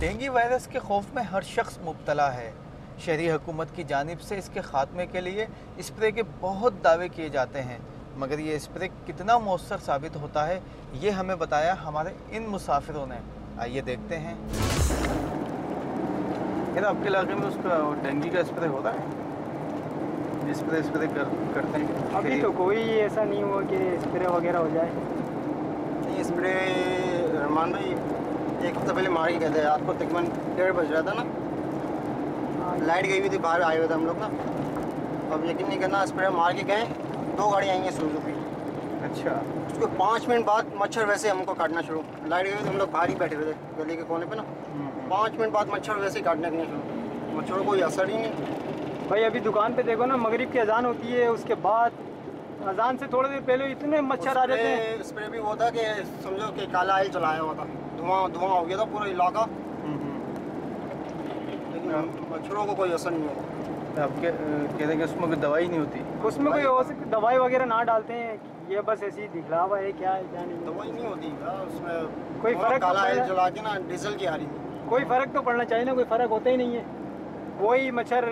Dengue virus के खौफ में हर शख्स मुब्तला है। शहरी हुकूमत की जानिब से इसके खात्मे के लिए स्प्रे के बहुत दावे किए जाते हैं, मगर ये स्प्रे कितना मौसर साबित होता है ये हमें बताया हमारे इन मुसाफिरों ने। आइए देखते हैं। यार आपके इलाके में उसका डेंगू का स्प्रे हो रहा है? स्प्रे करते हैं? अभी तो कोई ऐसा नहीं हुआ कि स्प्रे वगैरह हो जाए। नहीं, स्प्रे रहमान भाई एक हफ्ता पहले मार के गए थे। रात को तकरीबन 1:30 बज रहा था ना, लाइट गई हुई थी, बाहर आए हुए थे हम लोग ना। अब यकीन नहीं करना, स्प्रे मार के गए, 2 गाड़ी आई हैं सुजुकी। अच्छा। उसको 5 मिनट बाद मच्छर वैसे हमको काटना शुरू। लाइट गई हुई थी, हम लोग बाहर ही बैठे हुए थे गली के कोने पे ना। 5 मिनट बाद मच्छर वैसे ही काटने लगने शुरू। मच्छरों को कोई असर ही नहीं। भाई अभी दुकान पे देखो ना, मगरिब की अजान होती है, उसके बाद अजान से थोड़ी देर पहले इतने मच्छर आ जाते हैं। स्प्रे भी वो था कि समझो कि काला आइल चलाया हुआ था, धुआं हो गया था पूरा इलाका, लेकिन मच्छरों को कोई असर नहीं होगा। आपके कह रहे कि उसमें कोई दवाई नहीं होती? उसमें कोई हो सकती दवाई वगैरह ना डालते हैं, ये बस ऐसी ही दिखलावा है, क्या है क्या नहीं। दवाई नहीं होती उसमें, कोई फर्क काला तो आइल जला के ना डीजल की आ रही थी। कोई फ़र्क तो पड़ना चाहिए ना, कोई फ़र्क होता ही नहीं है। वही मच्छर,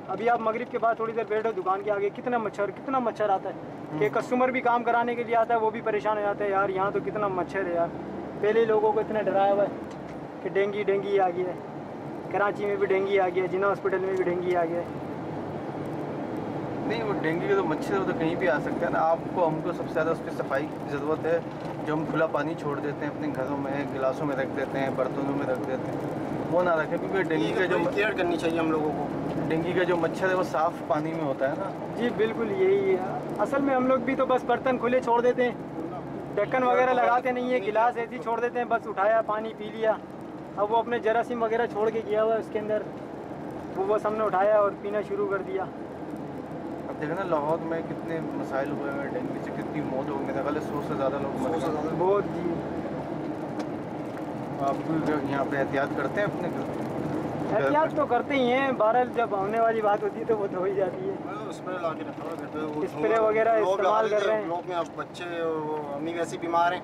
अभी आप मगरिब के बाद थोड़ी देर बैठो दुकान के आगे, कितना मच्छर आता है कि कस्टमर भी काम कराने के लिए आता है, वो भी परेशान हो जाता है, यार यहाँ तो कितना मच्छर है यार। पहले ही लोगों को इतना डराया हुआ है कि डेंगू आ गया है, कराची में भी डेंगू आ गया, जिना हॉस्पिटल में भी डेंगू आ गया है। नहीं, वो डेंगू के तो मच्छर तो कहीं भी आ सकता है ना। आपको हमको सबसे ज़्यादा उसकी सफाई की ज़रूरत है। जो हम खुला पानी छोड़ देते हैं अपने घरों में, गिलासों में रख देते हैं, बर्तनों में रख देते हैं, वो ना रखें, क्योंकि डेंगू का जो केयर करनी चाहिए हम लोगों को। डेंगू का जो मच्छर है वो साफ़ पानी में होता है ना। जी बिल्कुल यही है। असल में हम लोग भी तो बस बर्तन खुले छोड़ देते हैं, ढक्कन वगैरह लगाते नहीं है, गिलास ऐसे ही छोड़ देते हैं, बस उठाया पानी पी लिया। अब वो अपने जरासीम वगैरह छोड़ के गया हुआ है उसके अंदर, वो बस हमने उठाया और पीना शुरू कर दिया। अब देखें ना लाहौर में कितने मसाइल हुए हैं डेंगू से, कितनी मौत हो गई। मेरा ख्याल है 100 से ज़्यादा लोग मर गए। बहुत जी। आप यहाँ पे एहतियात करते हैं अपने एहतियात तो करते ही हैं, बहरहाल जब होने वाली बात होती है तो वो तो हो ही जाती है। स्प्रे ला के रखा हुआ घर पे, स्प्रे वगैरह इस्तेमाल कर रहे हैं। लोग में अब बच्चे और अम्मी वैसे बीमार हैं,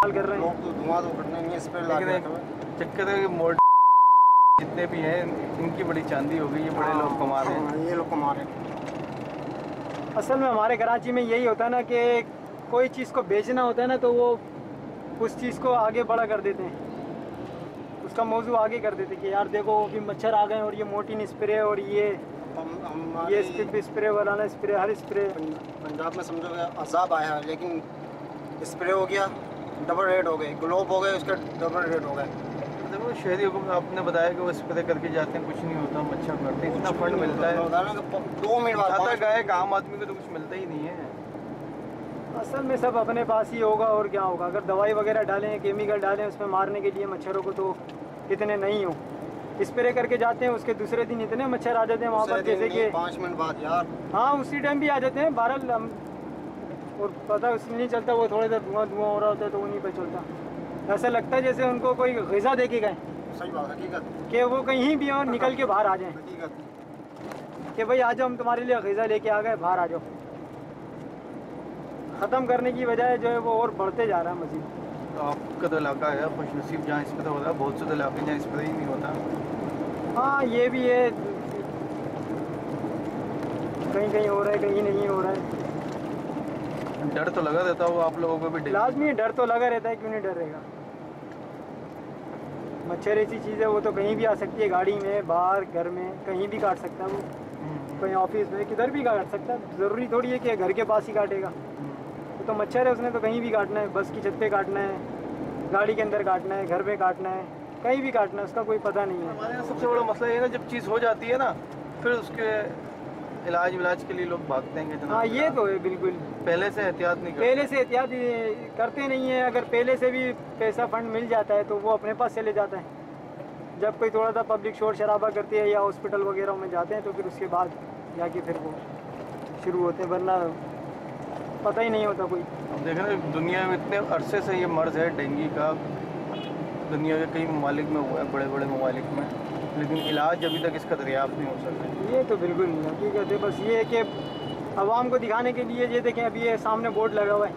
कर रहे हैं। लोग तो धुआं तो करने नहीं है, स्प्रे ला के रखा हुआ है। चक्कर है कि मोड़ जितने भी हैं इनकी बड़ी चांदी हो गई, ये बड़े लोग कमा रहे हैं। ये लोग कमा रहे हैं। असल में हमारे कराची में यही होता है ना कि कोई चीज़ को बेचना होता है ना तो वो उस चीज़ को आगे बड़ा कर देते हैं, उसका मौजू आगे कर देते कि यार देखो अभी मच्छर आ गए और ये मोर्टीन स्प्रे और ये स्प्रे वाला स्प्रे, हर स्प्रे। पंजाब में समझो अजाब आया, लेकिन स्प्रे हो गया डबल रेट हो गए, ग्लोब हो गए उसका डबल रेट हो गए। देखो शहरी हुकूमत आपने बताया कि वो स्प्रे करके जाते हैं, कुछ नहीं होता, मच्छर मरते हैं, इतना फंड मिलता है। 2 मिनट बाद खाता गए, आम आदमी को तो कुछ मिलता ही नहीं है। असल में सब अपने पास ही होगा और क्या होगा। अगर दवाई वगैरह डालें, केमिकल डालें उसमें मारने के लिए मच्छरों को, तो इतने नहीं हो। स्प्रे करके जाते हैं, उसके दूसरे दिन इतने मच्छर आ जाते हैं वहाँ पर, जैसे कि 5 मिनट बाद यार। हाँ उसी टाइम भी आ जाते हैं, बहरहाल हम और पता उसमें नहीं चलता, वो थोड़ी देर धुआं हो रहा होता है तो वो नहीं पता चलता। ऐसा लगता है जैसे उनको कोई ग़िज़ा दे के गए, सही बात, हकीकत कि वो कहीं भी और निकल के बाहर आ जाएं, हकीकत कि भाई आ जाओ हम तुम्हारे लिए ग़िज़ा लेके आ गए, बाहर आ जाओ। ख़त्म करने की बजाय जो है वो और बढ़ते जा रहा है मज़ीद। तो आपका तो इलाका है खुशनसीब जहाँ स्प्रे हो रहा है, बहुत से इलाके जहाँ स्प्रे ही नहीं होता। हाँ ये भी है, कहीं कहीं हो रहा है, कहीं नहीं हो रहा है। डर तो लगा रहता हो आप लोगों को भी? लाजमी डर तो लगा रहता है, क्यों नहीं डर रहेगा। मच्छर ऐसी चीज़ है, वो तो कहीं भी आ सकती है, गाड़ी में, बाहर, घर में, कहीं भी काट सकता है वो। कहीं ऑफिस में, किधर भी काट सकता है, ज़रूरी थोड़ी है कि घर के पास ही काटेगा। वो तो मच्छर है, उसने तो कहीं भी काटना है, बस की छत पे काटना है, गाड़ी के अंदर काटना है, घर में काटना है, कहीं भी काटना है, उसका कोई पता नहीं है। हमारे यहाँ सबसे बड़ा मसला ये है ना, जब चीज़ हो जाती है ना फिर उसके इलाज के लिए लोग भागते हैं। हाँ ये तो है, बिल्कुल पहले से एहतियात नहीं करते। पहले से एहतियात करते नहीं है। अगर पहले से भी पैसा फंड मिल जाता है तो वो अपने पास चले जाता है। जब कोई थोड़ा सा पब्लिक शोर शराबा करती है या हॉस्पिटल वगैरह में जाते हैं तो फिर उसके बाद जाके फिर वो शुरू होते हैं, वरना पता ही नहीं होता कोई। अब देखें ना दुनिया में इतने अरसे से ये मर्ज़ है डेंगू का, दुनिया के कई ममालिक में हुआ है, बड़े बड़े ममालिक में, लेकिन इलाज अभी तक इसका दरियाफ्त नहीं हो सका। ये तो बिल्कुल नहीं हकीकत है। बस ये है कि आवाम को दिखाने के लिए, ये देखें अभी ये सामने बोर्ड लगा हुआ है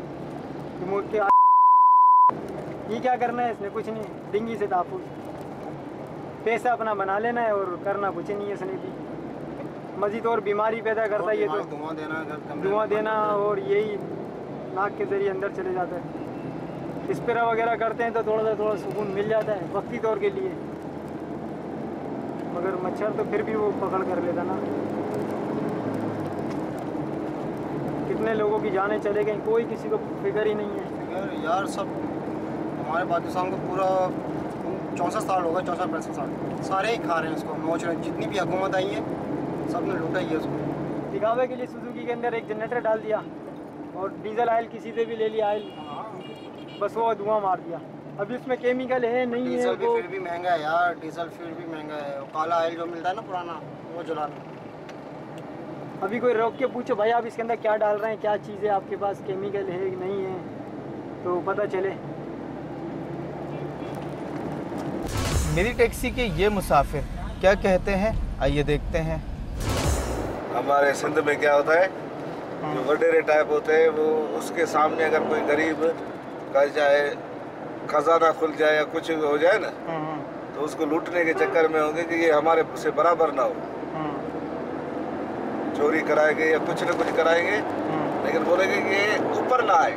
कि ये क्या करना है इसने, कुछ नहीं, डेंगू से तहफ़्फ़ुज़, पैसा अपना बना लेना है और करना कुछ नहीं है इसने भी। मज़ीद और बीमारी पैदा करता है ये तो, धुआं देना और यही नाक के ज़रिए अंदर चले जाता है। स्प्रे वगैरह करते हैं तो थोड़ा सुकून मिल जाता है वक्ती तौर के लिए, मगर मच्छर तो फिर भी वो पकड़ कर लेता ना। कितने लोगों की जानें चले गई, कोई किसी को फिक्र ही नहीं है यार। सब हमारे पाकिस्तान को पूरा 64 साल हो गए, 64-65 साल, सारे ही खा रहे हैं उसको, नोच रहे हैं। जितनी भी हुकूमत आई है सब ने लूटा ही है उसको। दिखावे के लिए सुजुकी के अंदर एक जनरेटर डाल दिया और डीजल ऑयल किसी से भी ले लिया ऑयल, बस वो धुआं मार दिया। अभी उसमें केमिकल है नहीं है, डीजल भी फिर भी महंगा है यार, डीजल फिर भी महंगा है। काला ऑयल जो मिलता है ना पुराना, वो जलाना। अभी कोई रोक के पूछो भाई आप इसके अंदर क्या डाल रहे हैं, क्या चीज़ है आपके पास, केमिकल है कि नहीं है, तो पता चले। मेरी टैक्सी के ये मुसाफिर क्या कहते हैं, आइए देखते हैं। हमारे सिंध में क्या होता है, जो वडेरे टाइप होते हैं, वो उसके सामने अगर कोई गरीब कर जाए, खजाना खुल जाए या कुछ हो जाए ना, तो उसको लूटने के चक्कर में होंगे कि ये हमारे से बराबर ना हो, चोरी कराएंगे या कुछ न कुछ कराएंगे, लेकिन बोलेंगे कि ये ऊपर ना आए।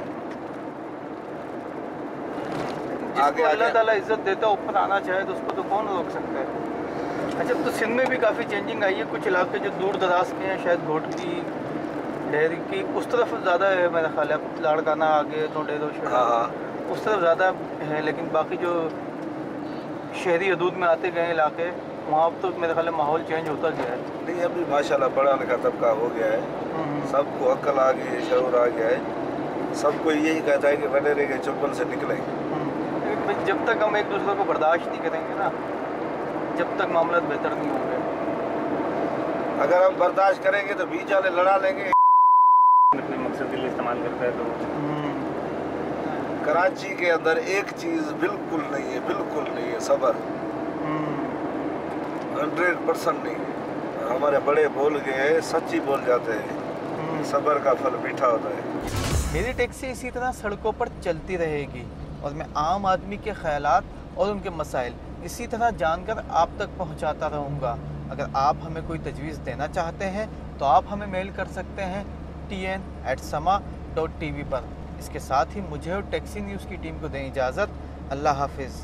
आगे अल्लाह ताला इज्जत देता है, ऊपर आना चाहे तो उसको तो कौन रोक सकता है। अच्छा, तो सिंध में भी काफ़ी चेंजिंग आई है। कुछ इलाके जो दूर दराज के हैं, शायद घोटकी, डेहरी की उस तरफ ज़्यादा है मेरा ख्याल है, लाड़काना आगे तो डेरो शहर उस तरफ ज़्यादा है, लेकिन बाकी जो शहरी हदूद में आते गए इलाके, वहाँ तो मेरे ख्याल में माहौल चेंज होता गया है। नहीं, अभी माशाल्लाह पढ़ा लिखा तबका हो गया है, सबको अक्ल आ गई है, शऊर आ गया है, सबको यही कहता है कि वडेरे के चुंगल से निकलें। जब तक हम एक दूसरे को बर्दाश्त नहीं करेंगे ना, जब तक मामला बेहतर नहीं होंगे। अगर हम बर्दाश्त करेंगे तो बीच वाले लड़ा लेंगे। अपने मकसद के लिए इस्तेमाल करता है तो कराची के अंदर एक चीज़ बिल्कुल नहीं है, बिल्कुल नहीं है, सबर 100% नहीं है। हमारे बड़े बोल गए, सच्ची बोल जाते हैं, सबर का फल मीठा होता है। मेरी टैक्सी इसी तरह सड़कों पर चलती रहेगी और मैं आम आदमी के ख्यालात और उनके मसाइल इसी तरह जानकर आप तक पहुंचाता रहूँगा। अगर आप हमें कोई तजवीज़ देना चाहते हैं तो आप हमें मेल कर सकते हैं tn@sama.tv पर। इसके साथ ही मुझे और टैक्सी न्यूज़ की टीम को दें इजाज़त। अल्लाह हाफिज़।